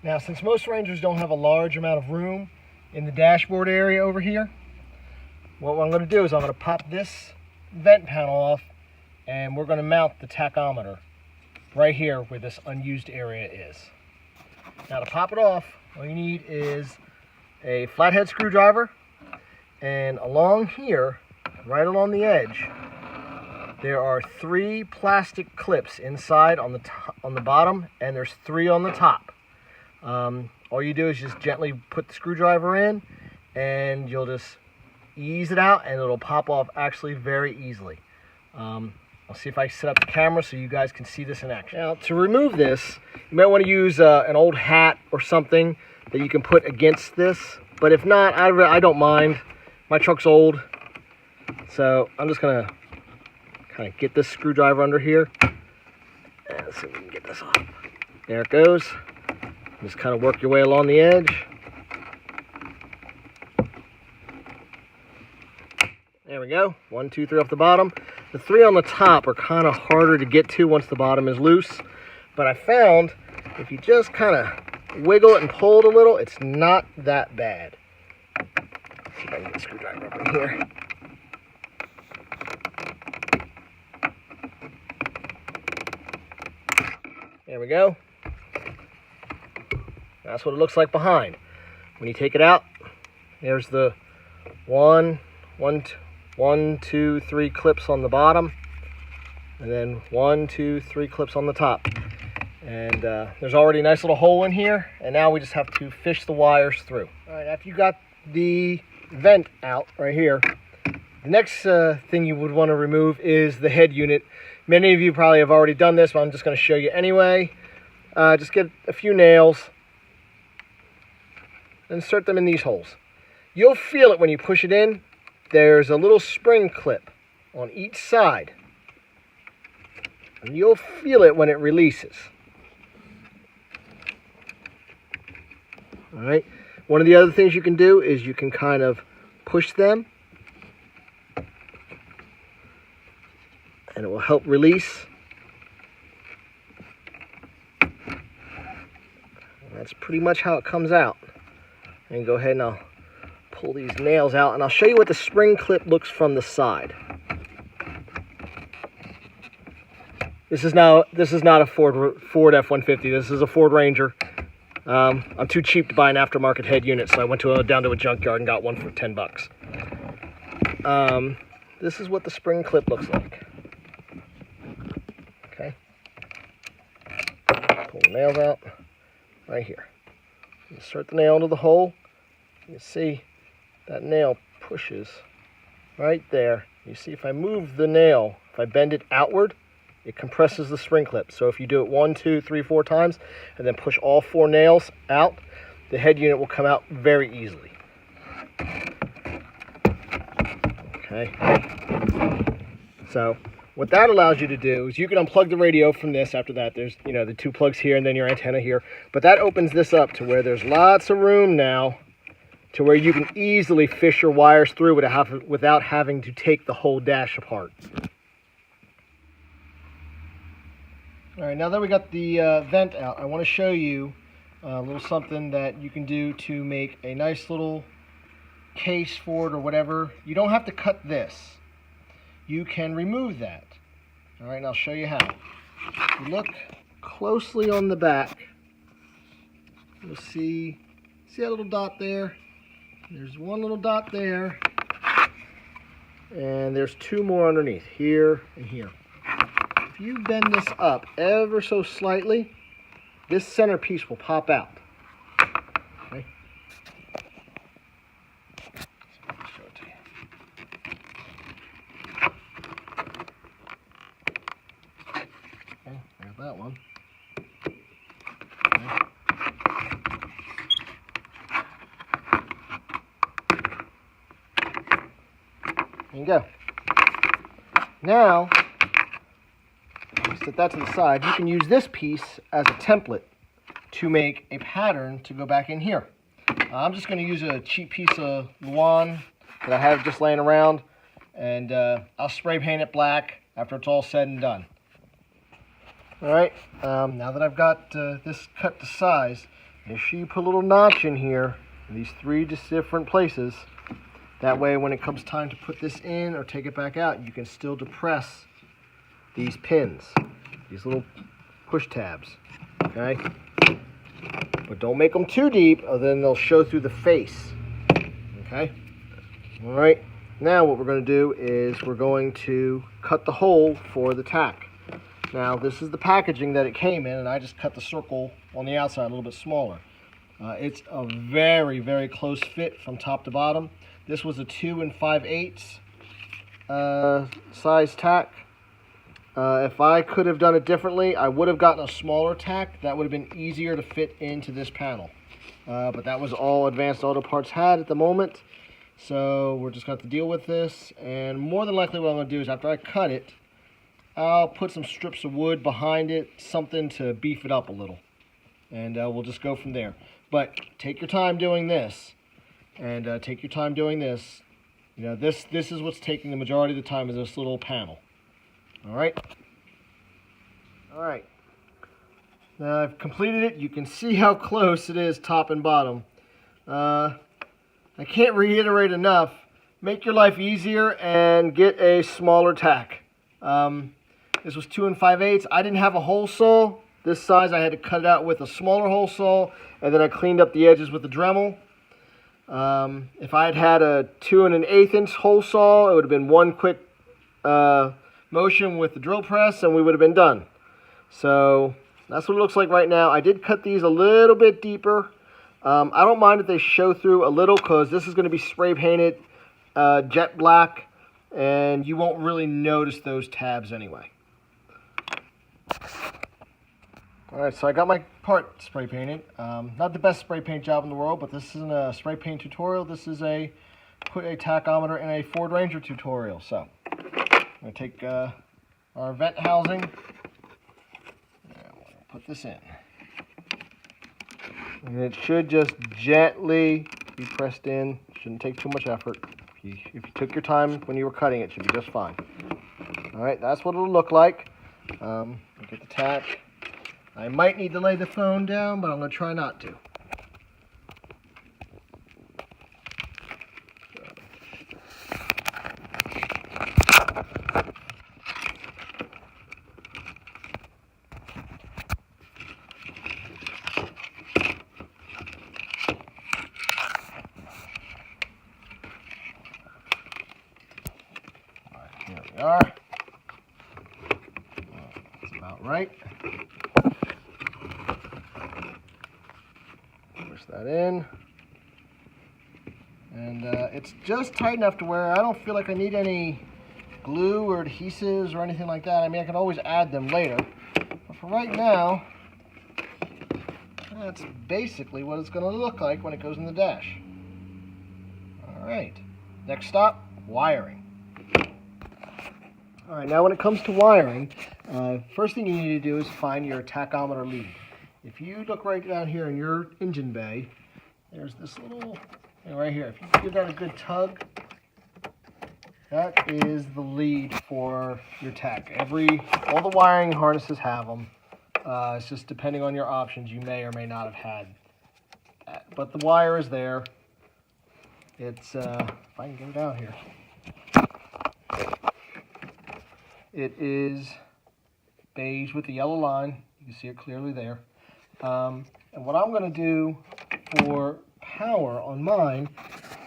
Now, since most Rangers don't have a large amount of room in the dashboard area over here, what I'm going to do is I'm going to pop this vent panel off, and we're going to mount the tachometer right here where this unused area is. Now, to pop it off, all you need is a flathead screwdriver, and along here, right along the edge, there are 3 plastic clips inside on the bottom, and there's 3 on the top. All you do is just gently put the screwdriver in, and you'll just ease it out, and it'll pop off actually very easily. I'll see if I set up the camera so you guys can see this in action. Now, to remove this, you might want to use an old hat or something that you can put against this. But if not, I don't mind. My truck's old, so I'm just going to kind of get this screwdriver under here. And let's see if we can get this off. There it goes. Just kind of work your way along the edge. There we go. 1, 2, 3 off the bottom. The 3 on the top are kind of harder to get to once the bottom is loose. But I found if you just kind of wiggle it and pull it a little, it's not that bad. Let's see if I can get the screwdriver up in here. There we go. That's what it looks like behind. When you take it out, there's the 1, 2, 3 clips on the bottom, and then 1, 2, 3 clips on the top. And there's already a nice little hole in here, and now we just have to fish the wires through. All right, after you got the vent out right here, the next thing you would want to remove is the head unit. Many of you probably have already done this, but I'm just going to show you anyway. Just get a few nails and insert them in these holes. You'll feel it when you push it in. There's a little spring clip on each side, and you'll feel it when it releases. All right. One of the other things you can do is you can kind of push them, and it will help release. And that's pretty much how it comes out. And go ahead and I'll pull these nails out, and I'll show you what the spring clip looks from the side. This is not a Ford F-150. This is a Ford Ranger. I'm too cheap to buy an aftermarket head unit, so I went down to a junkyard and got one for 10 bucks. This is what the spring clip looks like. Okay. Pull the nails out right here. Insert the nail into the hole. You can see that nail pushes right there. You see, if I move the nail, if I bend it outward, it compresses the spring clip. So if you do it 1, 2, 3, 4 times, and then push all 4 nails out, the head unit will come out very easily. Okay. So what that allows you to do is you can unplug the radio from this. After that, there's the 2 plugs here and then your antenna here. But that opens this up to where there's lots of room now, to where you can easily fish your wires through without having to take the whole dash apart. All right, now that we got the vent out, I want to show you a little something that you can do to make a nice little case for it or whatever. You don't have to cut this. You can remove that. All right, and I'll show you how. If you look closely on the back, you'll see that little dot there? There's one little dot there, and there's 2 more underneath, here and here. If you bend this up ever so slightly, this center piece will pop out. Okay. Let me show it to you. Okay, there's that one. Okay. There you go. Now, set that to the side. You can use this piece as a template to make a pattern to go back in here. I'm just going to use a cheap piece of Luan that I have just laying around, and I'll spray paint it black after it's all said and done. All right, now that I've got this cut to size, make sure you put a little notch in here in these 3 different places. That way when it comes time to put this in or take it back out, you can still depress these pins, these little push tabs, okay? But don't make them too deep or then they'll show through the face, okay? All right, now what we're going to do is we're going to cut the hole for the tack. Now this is the packaging that it came in, and I just cut the circle on the outside a little bit smaller. It's a very, very close fit from top to bottom. This was a 2 5/8 size tack. If I could have done it differently, I would have gotten a smaller tack. That would have been easier to fit into this panel. But that was all Advanced Auto Parts had at the moment. So we're just going to have to deal with this. And more than likely what I'm going to do is after I cut it, I'll put some strips of wood behind it, something to beef it up a little. And we'll just go from there. But take your time doing this. And take your time doing this. You know, this is what's taking the majority of the time, is this little panel. All right. Now I've completed it. You can see how close it is top and bottom. I can't reiterate enough. Make your life easier and get a smaller tack. This was 2 5/8. I didn't have a hole saw this size. I had to cut it out with a smaller hole saw, and then I cleaned up the edges with the Dremel. If I had had a 2 1/8 inch hole saw, it would have been one quick motion with the drill press and we would have been done. So that's what it looks like right now. I did cut these a little bit deeper. I don't mind if they show through a little, because this is going to be spray painted jet black and you won't really notice those tabs anyway. Alright, so I got my part spray painted. Not the best spray paint job in the world, but this isn't a spray paint tutorial. This is a put a tachometer in a Ford Ranger tutorial. So I'm going to take our vent housing and we'll put this in. And it should just gently be pressed in. Shouldn't take too much effort. If you took your time when you were cutting, it should be just fine. Alright, that's what it'll look like. I'll get the tack. I might need to lay the phone down, but I'm going to try not to. Here we are. That's about right. Push that in. And it's just tight enough to where I don't feel like I need any glue or adhesives or anything like that. I mean, I can always add them later. But for right now, that's basically what it's going to look like when it goes in the dash. Alright, next stop, wiring. Alright, now when it comes to wiring, first thing you need to do is find your tachometer lead. If you look right down here in your engine bay, there's this little thing right here. If you give that a good tug, that is the lead for your tack. All the wiring harnesses have them. It's just depending on your options, you may or may not have had that. But the wire is there. It's, if I can get it out here. It is beige with the yellow line. You can see it clearly there. And what I'm going to do for power on mine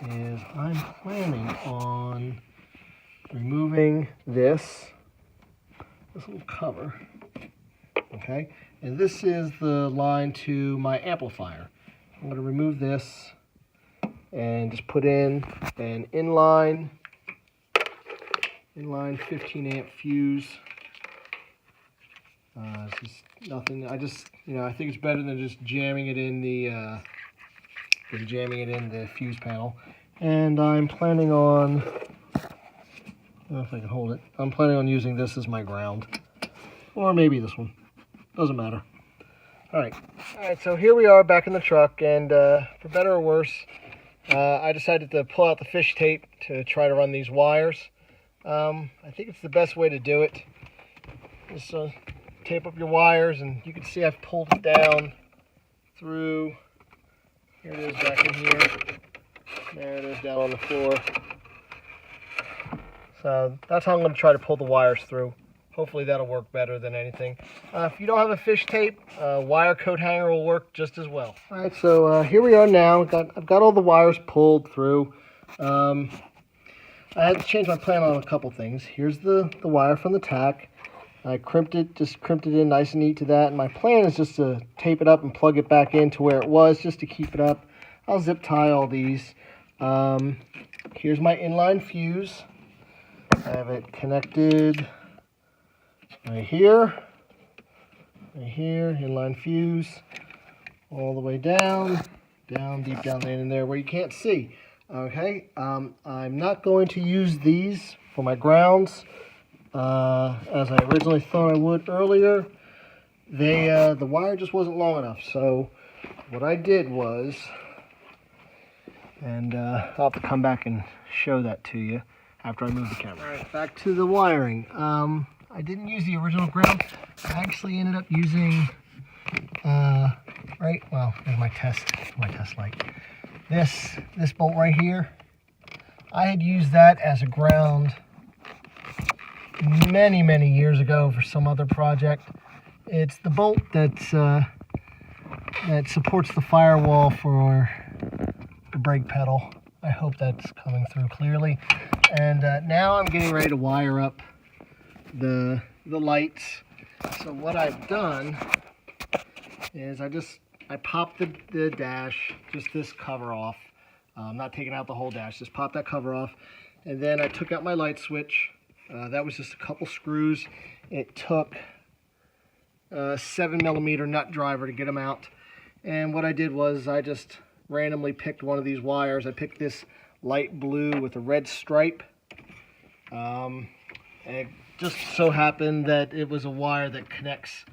is I'm planning on removing this little cover. Okay, and this is the line to my amplifier. I'm going to remove this and just put in an inline 15 amp fuse. It's just nothing. I think it's better than just jamming it in the fuse panel. And I'm planning on, I don't know if I can hold it. I'm planning on using this as my ground, or maybe this one. Doesn't matter. All right. So here we are back in the truck, and for better or worse, I decided to pull out the fish tape to try to run these wires. I think it's the best way to do it. Just tape up your wires, and you can see I've pulled it down through Here it is back in here. There it is down on the floor. So that's how I'm going to try to pull the wires through. Hopefully that'll work better than anything. If you don't have a fish tape, wire coat hanger will work just as well. All right, so here we are now. I've got all the wires pulled through. I had to change my plan on a couple things. Here's the wire from the Tack. I crimped it in nice and neat to that. And my plan is just to tape it up and plug it back into where it was, just to keep it up. I'll zip tie all these. Here's my inline fuse. I have it connected right here, inline fuse, all the way down, deep down in there where you can't see. Okay, I'm not going to use these for my grounds, as I originally thought I would earlier. The wire just wasn't long enough, so what I did was, and I'll have to come back and show that to you after I move the camera. All right, back to the wiring. I didn't use the original ground. I actually ended up using, there's my test light. This bolt right here, I had used that as a ground many years ago for some other project. It's the bolt that supports the firewall for the brake pedal. I hope that's coming through clearly. And now I'm getting ready to wire up the lights. So what I've done is I popped the dash, just this cover off. I'm not taking out the whole dash, just pop that cover off. And then I took out my light switch. That was just a couple screws. It took a 7mm nut driver to get them out. And what I did was I just randomly picked one of these wires. I picked this light blue with a red stripe. And it just so happened that it was a wire that connects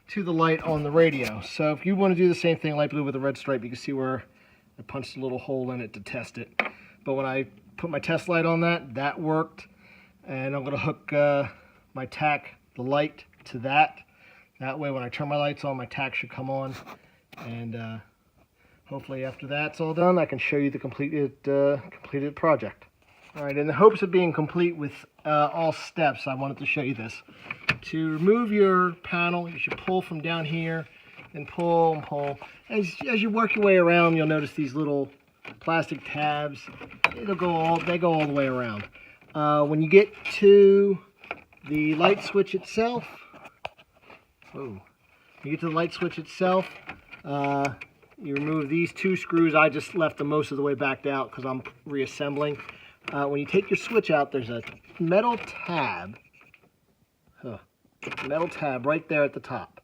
to the light on the radio. So if you want to do the same thing, light blue with a red stripe, you can see where I punched a little hole in it to test it. But when I put my test light on that worked. And I'm going to hook my Tack, the light, to that. That way when I turn my lights on, my Tack should come on. And hopefully after that's all done, I can show you the completed project. All right, in the hopes of being complete with all steps, I wanted to show you this. To remove your panel, you should pull from down here and pull and pull. As you work your way around, you'll notice these little plastic tabs. They go all the way around. When you get to the light switch itself, you remove these two screws. I just left them most of the way backed out because I'm reassembling. When you take your switch out, there's a metal tab right there at the top.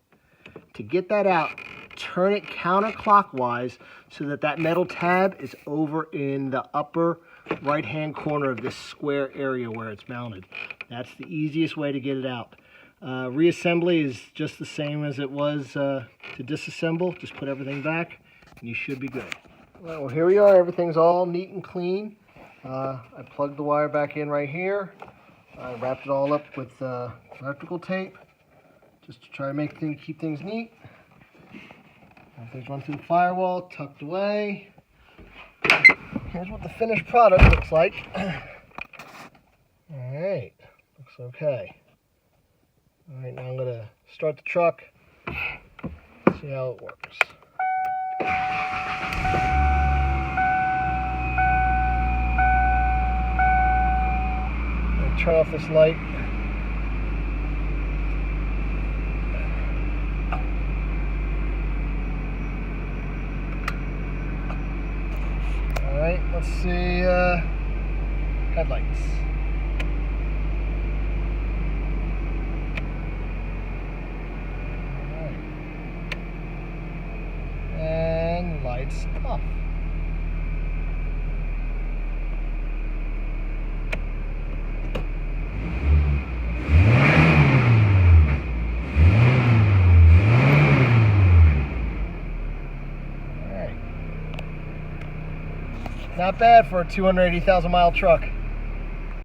To get that out, turn it counterclockwise so that metal tab is over in the upper right-hand corner of this square area where it's mounted. That's the easiest way to get it out. Reassembly is just the same as it was to disassemble. Just put everything back and you should be good. Well, here we are. Everything's all neat and clean. I plugged the wire back in right here. I wrapped it all up with electrical tape just to try to keep things neat. Everything's run through the firewall, tucked away. Here's what the finished product looks like. Alright, looks okay. Alright, now I'm going to start the truck, see how it works. I'm going to turn off this light. Alright, let's see, headlights. Alright. And lights off. Not bad for a 280,000 mile truck.